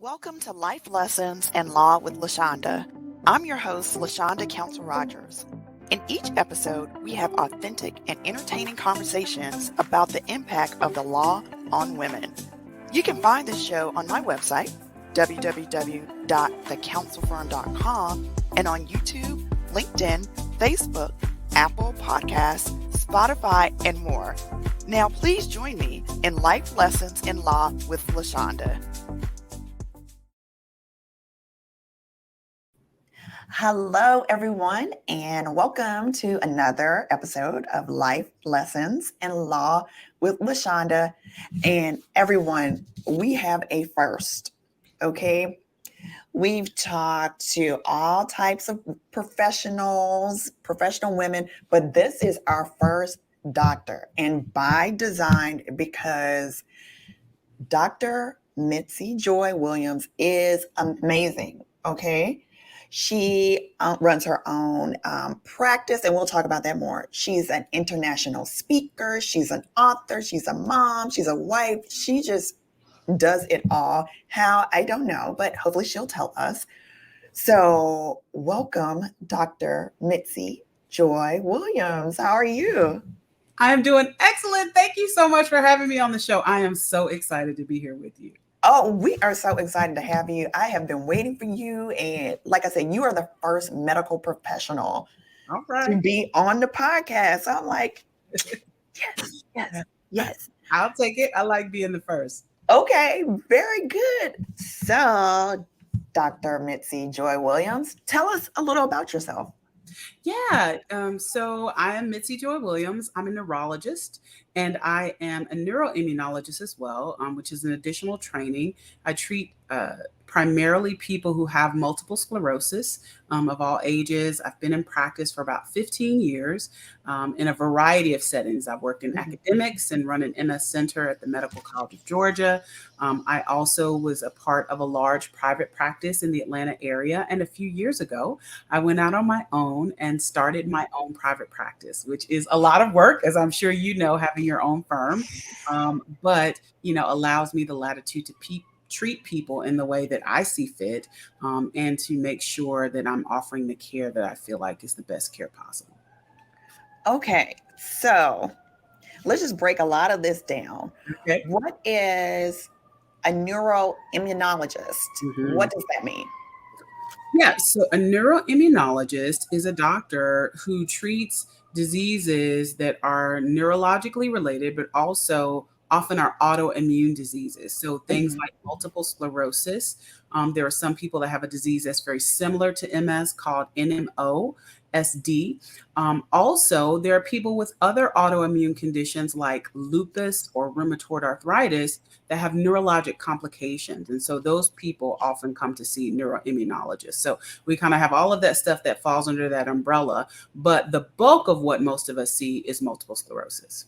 Welcome to Life Lessons in Law with Lashonda. I'm your host, Lashonda Counsel Rogers. In each episode, we have authentic and entertaining conversations about the impact of the law on women. You can find this show on my website, www.thecounselfirm.com, and on YouTube, LinkedIn, Facebook, Apple Podcasts, Spotify, and more. Now, please join me in Life Lessons in Law with Lashonda. Hello, everyone, and welcome to another episode of Life Lessons in Law with Lashonda. And everyone, we have a first, okay? We've talked to all types of professional women, but this is our first doctor, and by design, because Dr. Mitzi Joi Williams is amazing, okay? She runs her own practice, and we'll talk about that more. She's an international speaker. She's an author. She's a mom. She's a wife. She just does it all. How? I don't know, but hopefully she'll tell us. So welcome, Dr. Mitzi Joi Williams. How are you? I'm doing excellent. Thank you so much for having me on the show. I am so excited to be here with you. Oh, we are so excited to have you. I have been waiting for you. And like I said, you are the first medical professional to be on the podcast. So I'm like, yes. I'll take it. I like being the first. Okay, very good. So, Dr. Mitzi Joi Williams, tell us a little about yourself. Yeah. So I am Mitzi Joi Williams. I'm a neurologist, and I am a neuroimmunologist as well, which is an additional training. I treat primarily people who have multiple sclerosis of all ages. I've been in practice for about 15 years in a variety of settings. I've worked in academics and run an MS center at the Medical College of Georgia. I also was a part of a large private practice in the Atlanta area. And a few years ago, I went out on my own and started my own private practice, which is a lot of work, as I'm sure you know, having your own firm, but, allows me the latitude to treat people in the way that I see fit, and to make sure that I'm offering the care that I feel like is the best care possible. Okay, so let's just break a lot of this down. Okay. What is a neuroimmunologist? What does that mean? Yeah, so a neuroimmunologist is a doctor who treats diseases that are neurologically related, but also often are autoimmune diseases. So things like multiple sclerosis. There are some people that have a disease that's very similar to MS called NMOSD. Also, there are people with other autoimmune conditions like lupus or rheumatoid arthritis that have neurologic complications. And so those people often come to see neuroimmunologists. So we kind of have all of that stuff that falls under that umbrella. But the bulk of what most of us see is multiple sclerosis.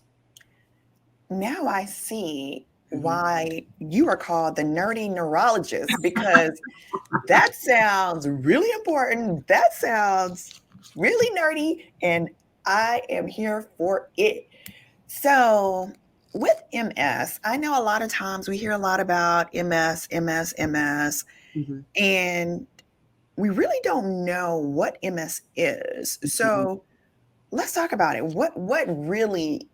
Now I see why you are called the Nerdy Neurologist, because that sounds really important. That sounds really nerdy, and I am here for it. So with MS, I know a lot of times we hear a lot about MS, and we really don't know what MS is. So let's talk about it. What really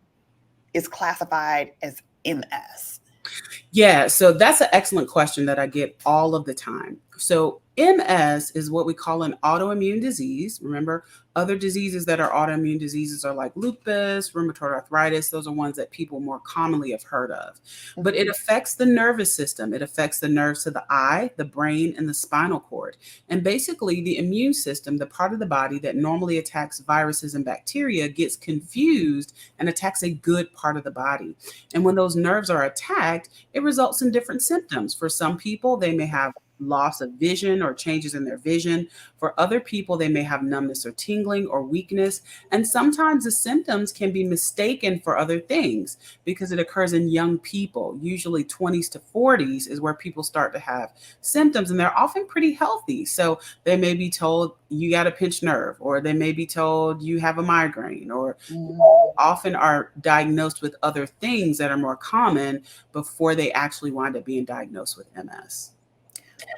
is classified as MS? Yeah, so that's an excellent question that I get all of the time. So MS is what we call an autoimmune disease. Remember, other diseases that are autoimmune diseases are like lupus, rheumatoid arthritis. Those are ones that people more commonly have heard of. But it affects the nervous system. It affects the nerves to the eye, the brain, and the spinal cord. And basically, the immune system, the part of the body that normally attacks viruses and bacteria, gets confused and attacks a good part of the body. And when those nerves are attacked, it results in different symptoms. For some people, they may have loss of vision or changes in their vision. For other people, they may have numbness or tingling or weakness. And sometimes the symptoms can be mistaken for other things because it occurs in young people. Usually 20s to 40s is where people start to have symptoms, and they're often pretty healthy. So they may be told you got a pinched nerve, or they may be told you have a migraine, or often are diagnosed with other things that are more common before they actually wind up being diagnosed with MS.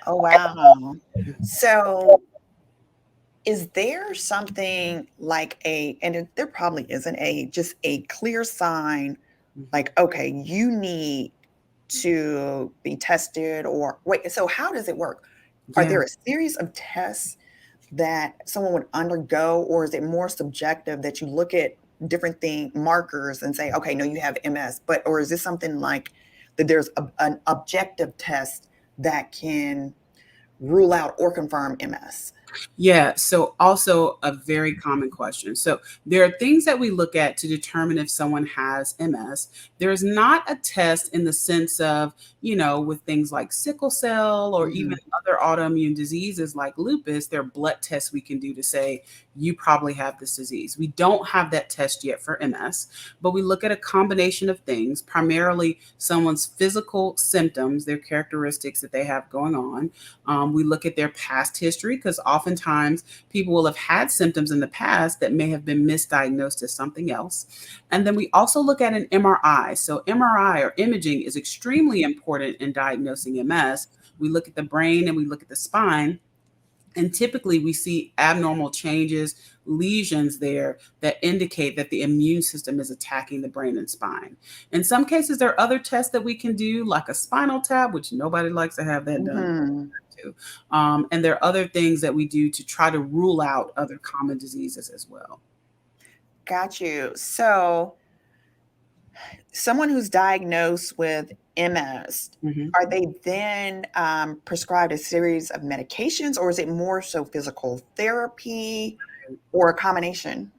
Oh, wow. So is there something like there probably isn't just a clear sign, Mhm. like, okay, you need to be tested, or wait, so how does it work? Are Yeah. there a series of tests that someone would undergo, or is it more subjective that you look at different markers and say, okay, no, you have MS, or is this something like that there's an objective test that can rule out or confirm MS? Yeah, so also a very common question. So there are things that we look at to determine if someone has MS. There's not a test in the sense of, with things like sickle cell or even Mhm. other autoimmune diseases like lupus, there are blood tests we can do to say you probably have this disease. We don't have that test yet for MS, but we look at a combination of things, primarily someone's physical symptoms, their characteristics that they have going on. We look at their past history because oftentimes people will have had symptoms in the past that may have been misdiagnosed as something else. And then we also look at an MRI. So, MRI or imaging is extremely important in diagnosing MS. We look at the brain and we look at the spine. And typically, we see abnormal changes, lesions there that indicate that the immune system is attacking the brain and spine. In some cases, there are other tests that we can do, like a spinal tap, which nobody likes to have that done Mhm. to. And there are other things that we do to try to rule out other common diseases as well. Got you. So, someone who's diagnosed with MS, Mhm. are they then prescribed a series of medications, or is it more so physical therapy or a combination?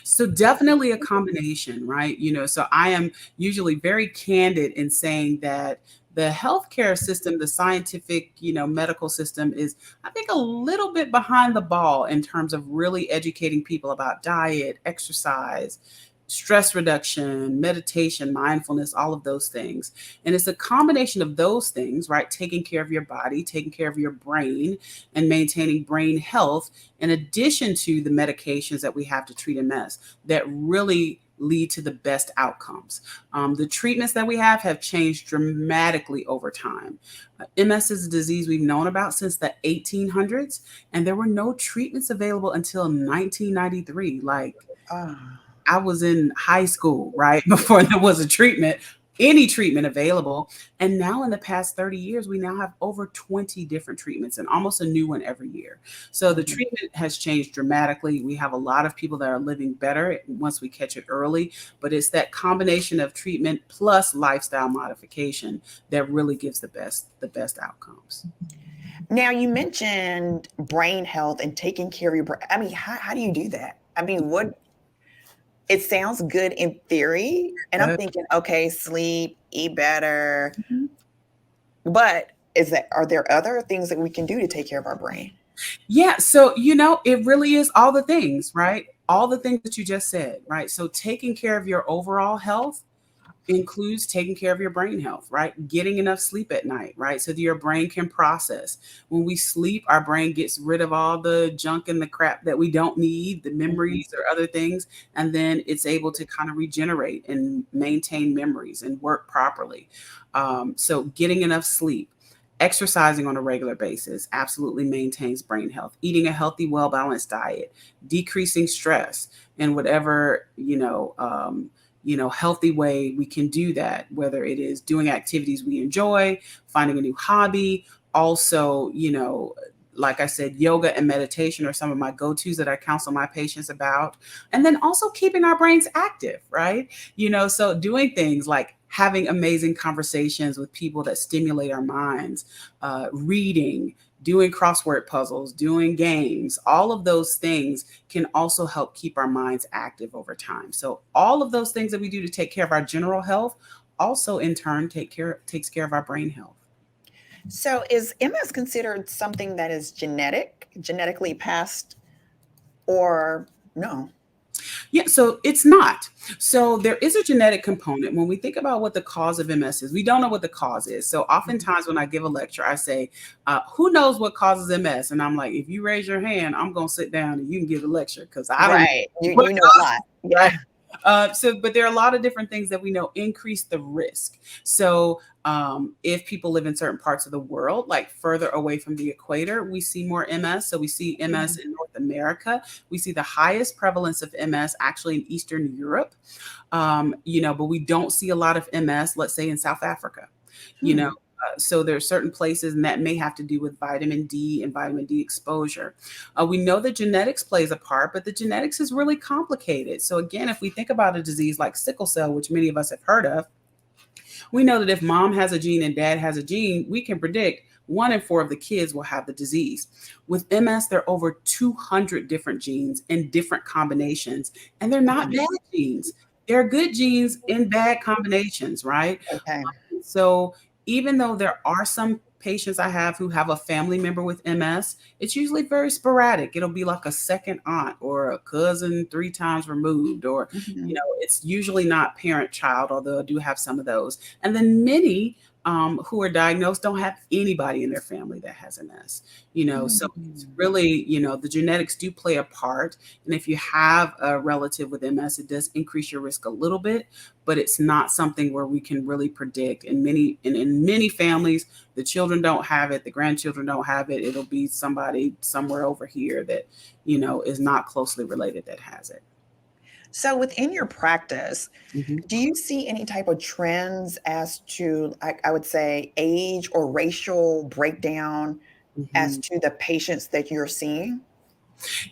So definitely a combination, right? So I am usually very candid in saying that the healthcare system, the scientific, medical system is, I think, a little bit behind the ball in terms of really educating people about diet, exercise, stress reduction, meditation, mindfulness, all of those things. And it's a combination of those things, right? Taking care of your body, taking care of your brain, and maintaining brain health, in addition to the medications that we have to treat MS that really lead to the best outcomes. The treatments that we have changed dramatically over time. MS is a disease we've known about since the 1800s, and there were no treatments available until 1993. Like, Ah. I was in high school, right? Before there was any treatment available. And now in the past 30 years, we now have over 20 different treatments and almost a new one every year. So the Mhm. treatment has changed dramatically. We have a lot of people that are living better once we catch it early, but it's that combination of treatment plus lifestyle modification that really gives the best outcomes. Now, you mentioned brain health and taking care of your brain. I mean, how do you do that? I mean, it sounds good in theory. And I'm Yeah. thinking, okay, sleep, eat better. Mhm. But are there other things that we can do to take care of our brain? Yeah, so it really is all the things, right? All the things that you just said, right? So taking care of your overall health includes taking care of your brain health, right? Getting enough sleep at night, right? So that your brain can process. When we sleep, our brain gets rid of all the junk and the crap that we don't need, the Mhm. memories or other things, and then it's able to kind of regenerate and maintain memories and work properly. So getting enough sleep. Exercising on a regular basis absolutely maintains brain health. Eating a healthy, well balanced diet, decreasing stress, and whatever healthy way we can do that, whether it is doing activities we enjoy, finding a new hobby. Also, like I said, yoga and meditation are some of my go-tos that I counsel my patients about. And then also keeping our brains active, right? So doing things like having amazing conversations with people that stimulate our minds, reading, doing crossword puzzles, doing games, all of those things can also help keep our minds active over time. So all of those things that we do to take care of our general health also in turn takes care of our brain health. So, is MS considered something that is genetically passed, or no? Yeah, so it's not. So there is a genetic component. When we think about what the cause of MS is, we don't know what the cause is. So Mhm. oftentimes when I give a lecture, I say, who knows what causes MS? And I'm like, if you raise your hand, I'm going to sit down and you can give a lecture because I don't know Right. You what you know a causes lot. it, right? Yeah. But there are a lot of different things that we know increase the risk. So if people live in certain parts of the world, like further away from the equator, we see more MS. So we see MS in North America. We see the highest prevalence of MS actually in Eastern Europe. But we don't see a lot of MS, let's say in South Africa, so there are certain places, and that may have to do with vitamin D and vitamin D exposure. We know that genetics plays a part, but the genetics is really complicated. So again, if we think about a disease like sickle cell, which many of us have heard of, we know that if mom has a gene and dad has a gene, we can predict 1 in 4 of the kids will have the disease. With MS, there are over 200 different genes in different combinations, and they're not bad genes. They're good genes in bad combinations, right? Okay. So even though there are some patients I have who have a family member with MS, it's usually very sporadic. It'll be like a second aunt or a cousin 3 times removed, or, it's usually not parent-child, although I do have some of those. And then many who are diagnosed don't have anybody in their family that has MS, so it's really, the genetics do play a part. And if you have a relative with MS, it does increase your risk a little bit, but it's not something where we can really predict. In many families, the children don't have it, the grandchildren don't have it. It'll be somebody somewhere over here that, is not closely related that has it. So within your practice, do you see any type of trends as to, I would say, age or racial breakdown as to the patients that you're seeing?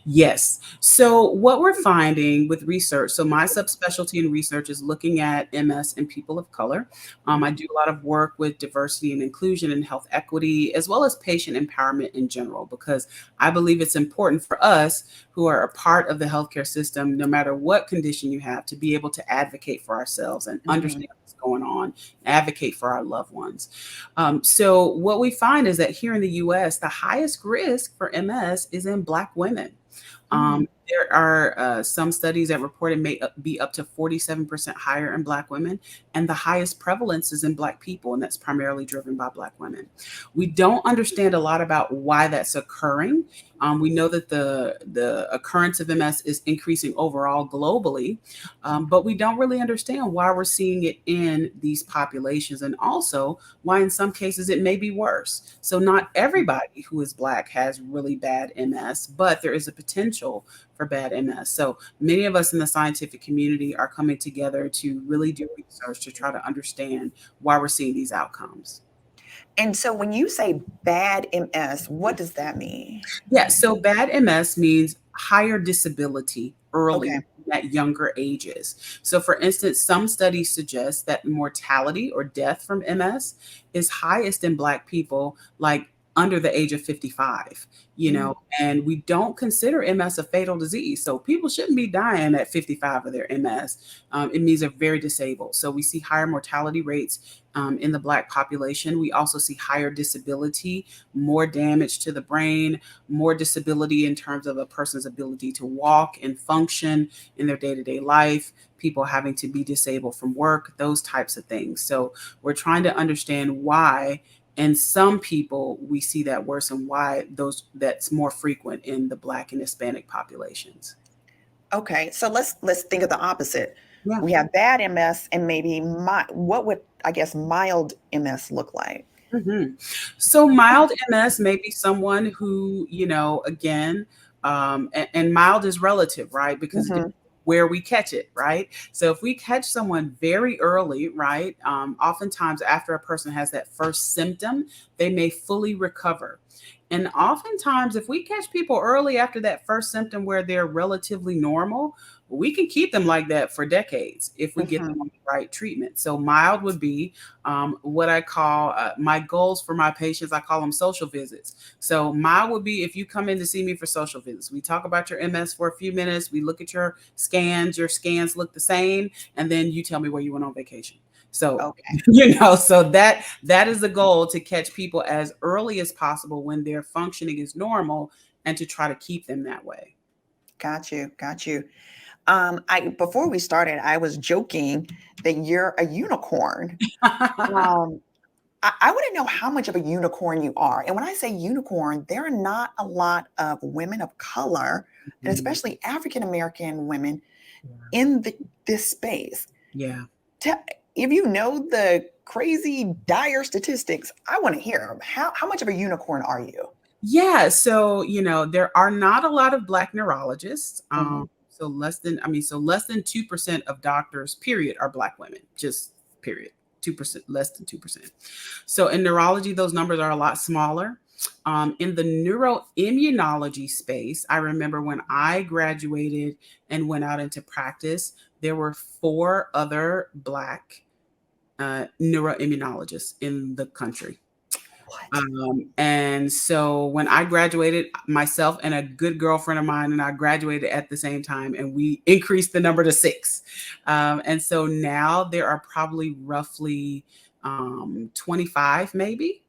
Yes. So what we're finding with research, so my subspecialty in research is looking at MS in people of color. I do a lot of work with diversity and inclusion and health equity, as well as patient empowerment in general, because I believe it's important for us who are a part of the healthcare system, no matter what condition you have, to be able to advocate for ourselves and understand what's going on, advocate for our loved ones. So what we find is that here in the US, the highest risk for MS is in Black women. There are some studies that report it may be up to 47% higher in Black women, and the highest prevalence is in Black people, and that's primarily driven by Black women. We don't understand a lot about why that's occurring. We know that the occurrence of MS is increasing overall globally, but we don't really understand why we're seeing it in these populations, and also why in some cases it may be worse. So not everybody who is Black has really bad MS, but there is a potential for bad MS. So many of us in the scientific community are coming together to really do research to try to understand why we're seeing these outcomes. And so when you say bad MS, what does that mean? Yeah, so bad MS means higher disability early Okay. at younger ages. So for instance, some studies suggest that mortality or death from MS is highest in Black people, like under the age of 55, and we don't consider MS a fatal disease. So people shouldn't be dying at 55 of their MS. It means they're very disabled. So we see higher mortality rates in the Black population. We also see higher disability, more damage to the brain, more disability in terms of a person's ability to walk and function in their day-to-day life, people having to be disabled from work, those types of things. So we're trying to understand why in some people we see that worse, and why that's more frequent in the Black and Hispanic populations. Okay. So let's think of the opposite. Yeah. We have bad MS and maybe what would, I guess, mild MS look like? So mild MS may be someone who, again, and mild is relative, right? Because it depends where we catch it, right? So if we catch someone very early, right, oftentimes after a person has that first symptom, they may fully recover. And oftentimes, if we catch people early after that first symptom where they're relatively normal, we can keep them like that for decades if we get them on the right treatment. So mild would be what I call my goals for my patients. I call them social visits. So mild would be if you come in to see me for social visits. We talk about your MS for a few minutes. We look at your scans. Your scans look the same. And then you tell me where you went on vacation. So, Okay. so that is the goal, to catch people as early as possible when their functioning is normal, and to try to keep them that way. Got you. Got you. Before we started, I was joking that you're a unicorn. I want to know how much of a unicorn you are. And when I say unicorn, there are not a lot of women of color, and especially African American women, in this space. Yeah. If you know the crazy dire statistics, I want to hear them. How much of a unicorn are you? Yeah. So, there are not a lot of Black neurologists. Mhm. So less than 2% of doctors, period, are Black women, just period. 2%, less than 2%. So in neurology, those numbers are a lot smaller. In the neuroimmunology space, I remember when I graduated and went out into practice, there were 4 other Black neuroimmunologists in the country. What? And so when I graduated, myself and a good girlfriend of mine and I graduated at the same time, and we increased the number to 6. And so now there are probably roughly 25 maybe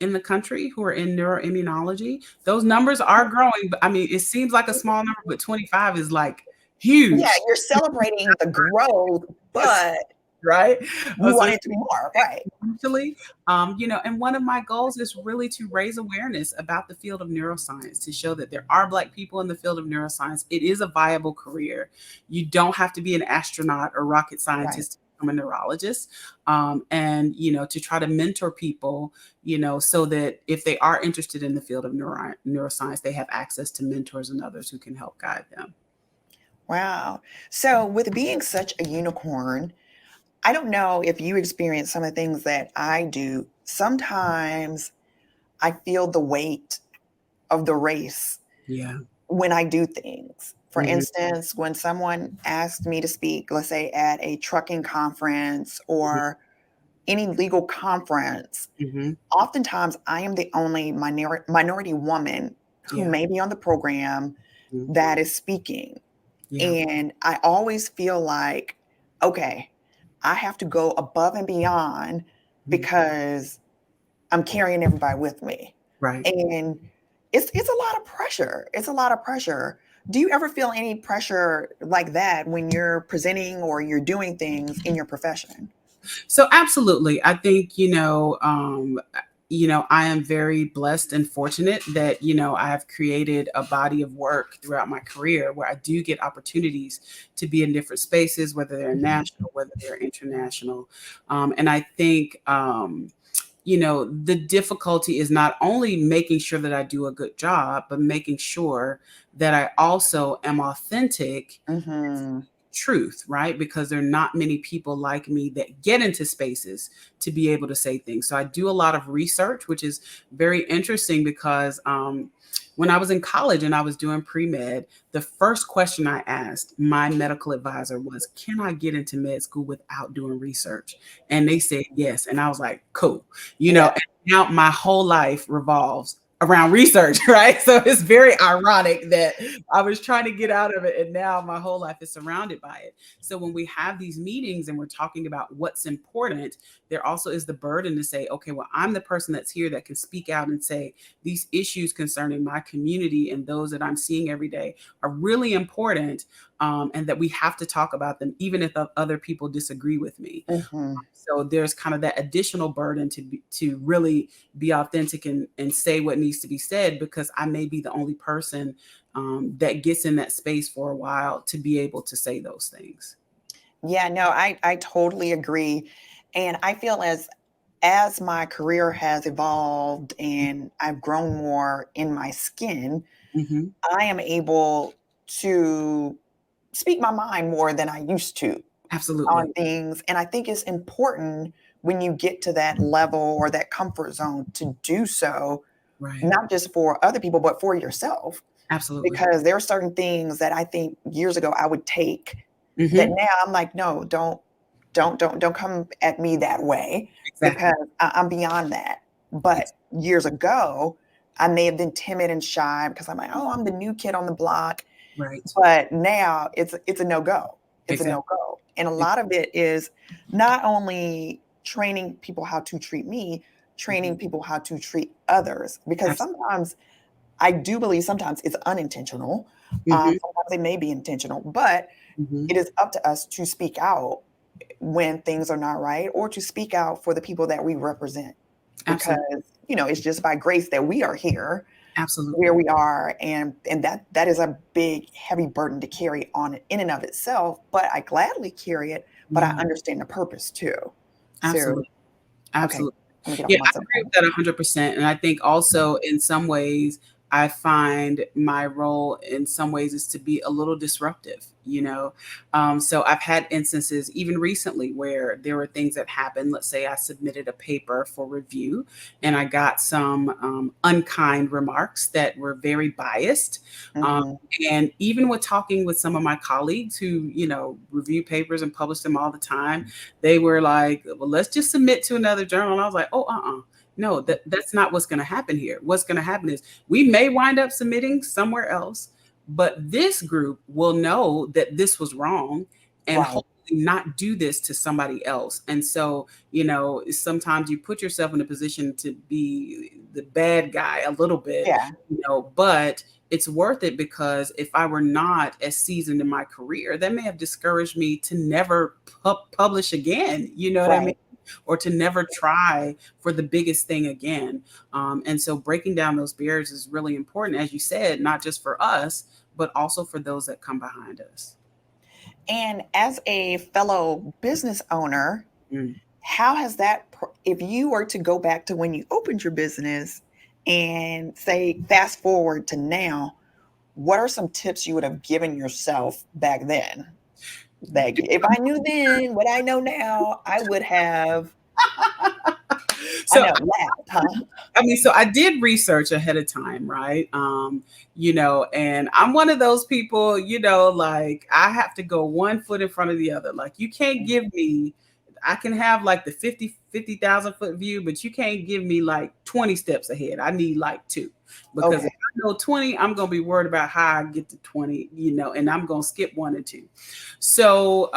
in the country who are in neuroimmunology. Those numbers are growing, but I mean, it seems like a small number, but 25 is like Yeah, huge. you're celebrating the growth, but Right? you So want it to be more, right? actually, and one of my goals is really to raise awareness about the field of neuroscience, to show that there are Black people in the field of neuroscience. It is a viable career. You don't have to be an astronaut or rocket Right. scientist to become a neurologist. And, to try to mentor people, so that if they are interested in the field of neuroscience, they have access to mentors and others who can help guide them. Wow. So with being such a unicorn, I don't know if you experience some of the things that I do. Sometimes I feel the weight of the race Yeah. when I do things. For Mhm. instance, when someone asks me to speak, let's say at a trucking conference Mhm. or any legal conference, Mhm. oftentimes I am the only minority woman who Yeah. may be on the program Mhm. that is speaking. Yeah. And I always feel like, okay, I have to go above and beyond Mhm. because I'm carrying everybody with me. Right. And it's a lot of pressure. It's a lot of pressure. Do you ever feel any pressure like that when you're presenting or you're doing things in your profession? So absolutely, I think I am very blessed and fortunate that I have created a body of work throughout my career where I do get opportunities to be in different spaces, whether they're Mhm. national, whether they're international, and I think. The difficulty is not only making sure that I do a good job, but making sure that I also am authentic, Mhm. truth, right? Because there are not many people like me that get into spaces to be able to say things. So I do a lot of research, which is very interesting because when I was in college and I was doing pre-med, the first question I asked my medical advisor was, can I get into med school without doing research? And they said yes. And I was like, cool. Yeah. And now my whole life revolves around research, right? So it's very ironic that I was trying to get out of it, and now my whole life is surrounded by it. So when we have these meetings and we're talking about what's important, there also is the burden to say, okay, well, I'm the person that's here that can speak out and say these issues concerning my community and those that I'm seeing every day are really important, and that we have to talk about them, even if other people disagree with me. Mhm. So there's kind of that additional burden to really be authentic and say what needs to be said, because I may be the only person that gets in that space for a while to be able to say those things. Yeah, no, I totally agree. And I feel as my career has evolved and I've grown more in my skin, Hmm. I am able to speak my mind more than I used to Absolutely. on things. And I think it's important when you get to that level or that comfort zone to do so, Right. not just for other people, but for yourself. Absolutely. Because there are certain things that I think years ago I would take that Hmm. now I'm like, no, don't come at me that way because Exactly. I'm beyond that. But years ago, I may have been timid and shy because I'm like, oh, I'm the new kid on the block. Right. But now it's a no-go. It's a Exactly. no-go. And a lot of it is not only training people how to treat me, training Mhm. people how to treat others. Because Absolutely. sometimes I do believe sometimes it's unintentional. Hmm. Sometimes it may be intentional, but Hmm. it is up to us to speak out when things are not right or to speak out for the people that we represent. Because, Absolutely. it's just by grace that we are here. Absolutely. where we are, and that is a big, heavy burden to carry on in and of itself. But I gladly carry it, but I Yeah, understand the purpose too. So, absolutely. okay, Absolutely. let me get off Yeah, my I agree with soapbox. that 100%. And I think also in some ways, I find my role in some ways is to be a little disruptive, you know? So I've had instances even recently where there were things that happened. Let's say I submitted a paper for review and I got some unkind remarks that were very biased. Um, Hmm. and even with talking with some of my colleagues who, review papers and publish them all the time, they were like, well, let's just submit to another journal. And I was like, oh, no, that's not what's going to happen here. What's going to happen is we may wind up submitting somewhere else, but this group will know that this was wrong and Right. hopefully not do this to somebody else. And so, sometimes you put yourself in a position to be the bad guy a little bit, Yeah. but it's worth it because if I were not as seasoned in my career, that may have discouraged me to never publish again. You know what I mean? Right. Or to never try for the biggest thing again. And so breaking down those barriers is really important, as you said, not just for us, but also for those that come behind us. And as a fellow business owner, Mm. how has that, if you were to go back to when you opened your business and say, fast forward to now, what are some tips you would have given yourself back then? That if I knew then what I know now, I would have, I So know, laughed, huh? so I did research ahead of time, right? And I'm one of those people, like I have to go one foot in front of the other. Like you can't give me, I can have like the 50,000 foot view, but you can't give me like 20 steps ahead. I need like two. Because if Okay. I know 20, I'm going to be worried about how I get to 20, and I'm going to skip 1 and 2. So,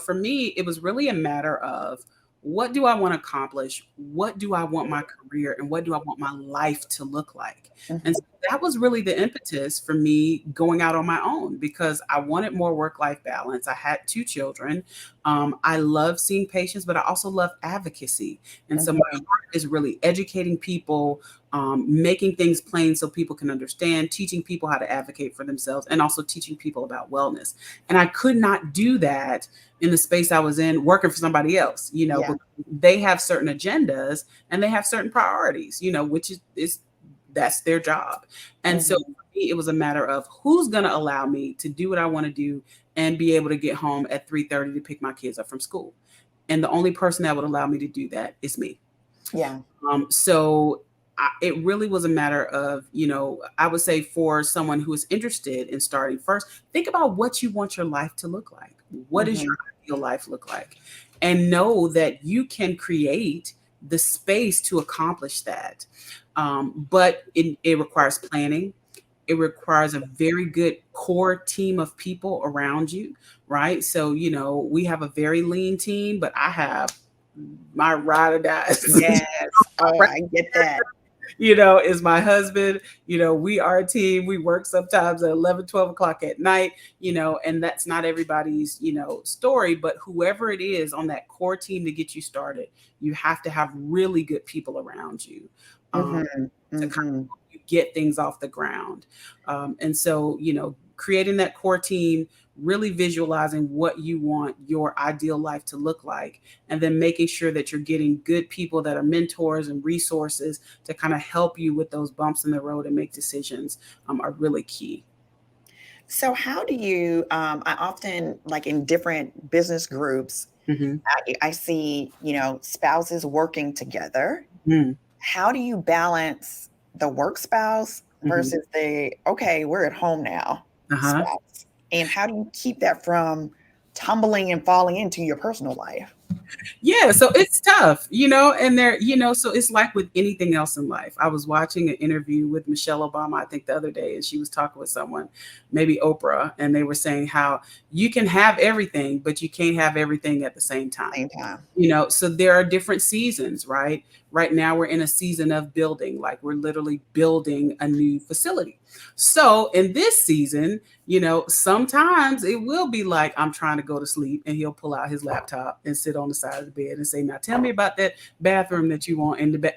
for me, it was really a matter of what do I want to accomplish? What do I want my career and what do I want my life to look like? And Mhm. so that was really the impetus for me going out on my own because I wanted more work-life balance. I had 2 children. I love seeing patients, but I also love advocacy. And so my Mhm. heart is really educating people, making things plain so people can understand, teaching people how to advocate for themselves, and also teaching people about wellness. And I could not do that in the space I was in working for somebody else, Yeah. but they have certain agendas and they have certain priorities, which is that's their job. And so Mhm. for me, it was a matter of who's going to allow me to do what I want to do and be able to get home at 3:30 to pick my kids up from school. And the only person that would allow me to do that is me. Yeah. So it really was a matter of, I would say for someone who is interested in starting first, think about what you want your life to look like. What does your Mhm. ideal life look like? And know that you can create the space to accomplish that. But it requires planning. It requires a very good core team of people around you, right? So, we have a very lean team, but I have my ride or die. Yes. Oh, I get that. Is my husband. We are a team. We work sometimes at 11, 12 o'clock at night, and that's not everybody's, story, but whoever it is on that core team to get you started, you have to have really good people around you. Um, Mhm. to kind of Mhm. help you get things off the ground. And so, creating that core team, really visualizing what you want your ideal life to look like, and then making sure that you're getting good people that are mentors and resources to kind of help you with those bumps in the road and make decisions are really key. So how do you, I often, like in different business groups, Mm-hmm. I see, spouses working together. Mm-hmm. How do you balance the work spouse Mm-hmm. versus the, okay, we're at home now Uh-huh. spouse? And how do you keep that from tumbling and falling into your personal life? Yeah, so it's tough, and so it's like with anything else in life. I was watching an interview with Michelle Obama, I think the other day, and she was talking with someone, maybe Oprah, and they were saying how you can have everything, but you can't have everything at the same time. Same time. So there are different seasons, right? right now we're in a season of building, like we're literally building a new facility. So in this season, sometimes it will be like I'm trying to go to sleep and he'll pull out his laptop and sit on the side of the bed and say, now tell me about that bathroom that you want in the bed,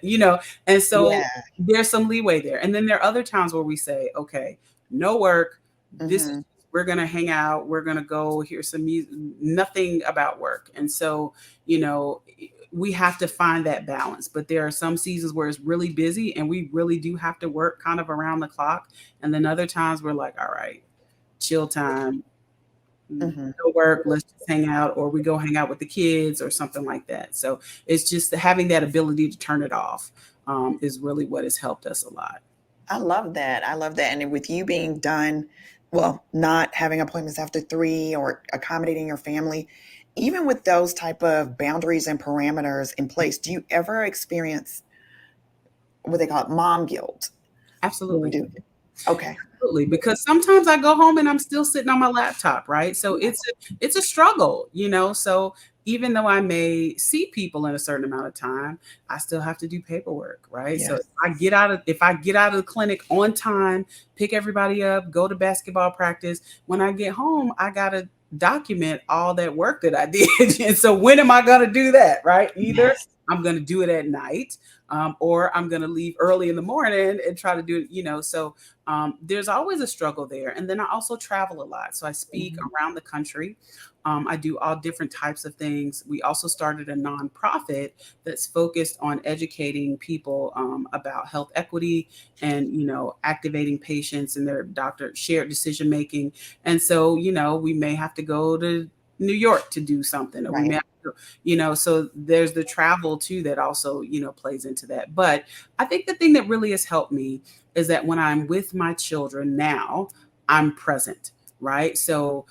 and so Yeah. there's some leeway there. And then there are other times where we say, okay, no work. This is, we're going to hang out. We're going to go hear some music, nothing about work. And so, we have to find that balance. But there are some seasons where it's really busy and we really do have to work kind of around the clock. And then other times we're like, all right, chill time, no work, let's just hang out, or we go hang out with the kids or something like that. So it's just having that ability to turn it off is really what has helped us a lot. I love that. I love that. And with you being done, well, not having appointments after 3 or accommodating your family, even with those type of boundaries and parameters in place, do you ever experience what they call it, mom guilt? Absolutely. Do. Okay. Absolutely, because sometimes I go home and I'm still sitting on my laptop, right? So it's a struggle, So even though I may see people in a certain amount of time, I still have to do paperwork, right? Yes. So if I get out of the clinic on time, pick everybody up, go to basketball practice, when I get home, I gotta document all that work that I did. And so when am I going to do that, right? Either I'm going to do it at night, or I'm going to leave early in the morning and try to do it, so there's always a struggle there. And then I also travel a lot. So I speak around the country. I do all different types of things. We also started a nonprofit that's focused on educating people about health equity and, activating patients and their doctor shared decision making. And so, we may have to go to New York to do something, or we may have to, so there's the travel too that also, plays into that. But I think the thing that really has helped me is that when I'm with my children now, I'm present, right? So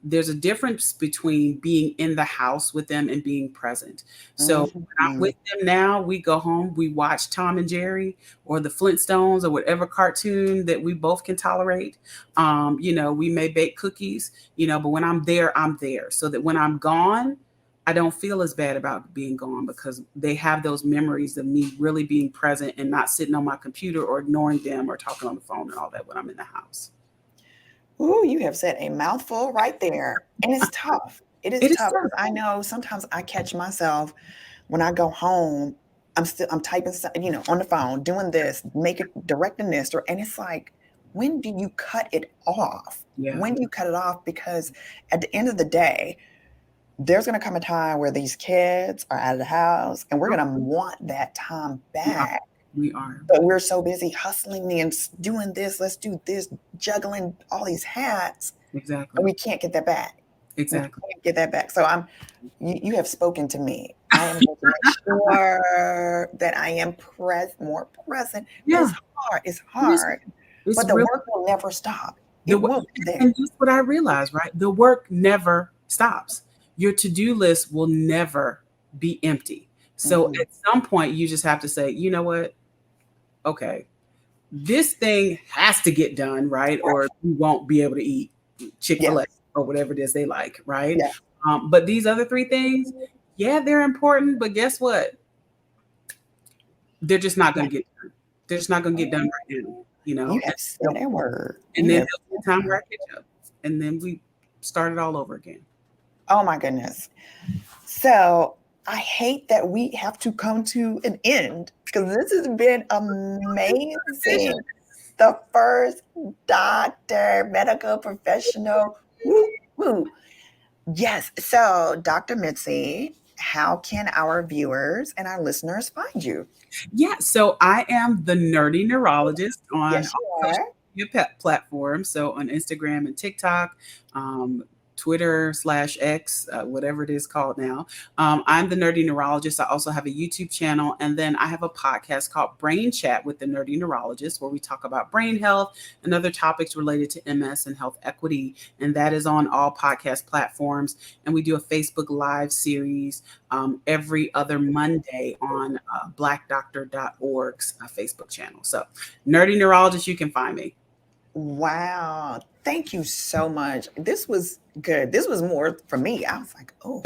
there's a difference between being in the house with them and being present. So when I'm with them now, we go home, we watch Tom and Jerry or the Flintstones or whatever cartoon that we both can tolerate. We may bake cookies, but when I'm there, so that when I'm gone, I don't feel as bad about being gone because they have those memories of me really being present and not sitting on my computer or ignoring them or talking on the phone and all that when I'm in the house. Ooh, you have said a mouthful right there. And it's tough. It is tough. I know sometimes I catch myself when I go home, I'm typing, on the phone, doing this, directing this, and it's like, when do you cut it off? Yeah. When do you cut it off? Because at the end of the day, there's going to come a time where these kids are out of the house and we're going to want that time back. We are. But we're so busy hustling and doing this, let's do this, juggling all these hats. Exactly. And we can't get that back. Exactly. We can't get that back. So you have spoken to me. I am going to make sure that I am more present. Yeah. It's hard. But the work will never stop. It will be there. And that's what I realized, right? The work never stops. Your to-do list will never be empty. So at some point, you just have to say, you know what? Okay, this thing has to get done, right? Or you won't be able to eat Chick-fil-A or whatever it is they like, right? Yeah. But these other 3 things, they're important, but guess what? They're just not going to get done. They're just not going to get done right now, You have said that word. And then there's the time where I catch up. And then we start it all over again. Oh my goodness. So I hate that we have to come to an end because this has been amazing. The first doctor, medical professional. Woo, woo. Yes. So Dr. Mitzi, how can our viewers and our listeners find you? Yeah. So I am the Nerdy Neurologist on social media platforms. So on Instagram and TikTok, Twitter /X, whatever it is called now. I'm the Nerdy Neurologist. I also have a YouTube channel. And then I have a podcast called Brain Chat with the Nerdy Neurologist, where we talk about brain health and other topics related to MS and health equity. And that is on all podcast platforms. And we do a Facebook Live series every other Monday on blackdoctor.org's Facebook channel. So Nerdy Neurologist, you can find me. Wow. Thank you so much. This was good. This was more for me. I was like, oh,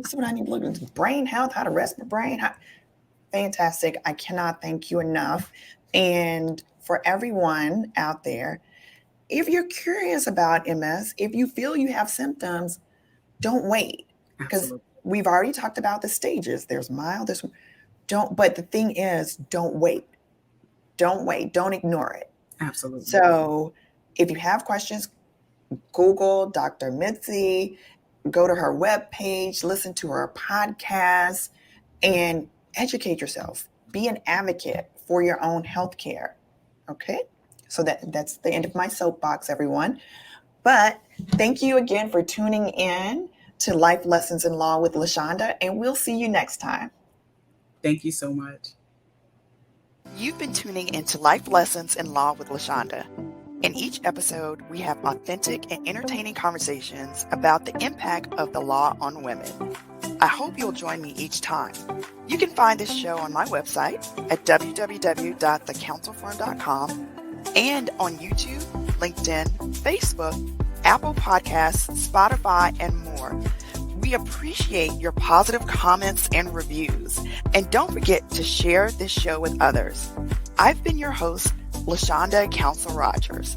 This is what I need to look at. Brain health, how to rest my brain. Fantastic. I cannot thank you enough. And for everyone out there, if you're curious about MS, if you feel you have symptoms, don't wait. Because we've already talked about the stages. There's mild, but the thing is, don't wait. Don't wait. Don't ignore it. Absolutely. So if you have questions, Google Dr. Mitzi, go to her webpage, listen to her podcast, and educate yourself. Be an advocate for your own health care. Okay? So that's the end of my soapbox, everyone. But thank you again for tuning in to Life Lessons in Law with Lashonda, and we'll see you next time. Thank you so much. You've been tuning into Life Lessons in Law with Lashonda. In each episode, we have authentic and entertaining conversations about the impact of the law on women. I hope you'll join me each time. You can find this show on my website at www.thecounselfirm.com and on YouTube, LinkedIn, Facebook, Apple Podcasts, Spotify, and more. We appreciate your positive comments and reviews. And don't forget to share this show with others. I've been your host, Lashonda Counsel Rogers.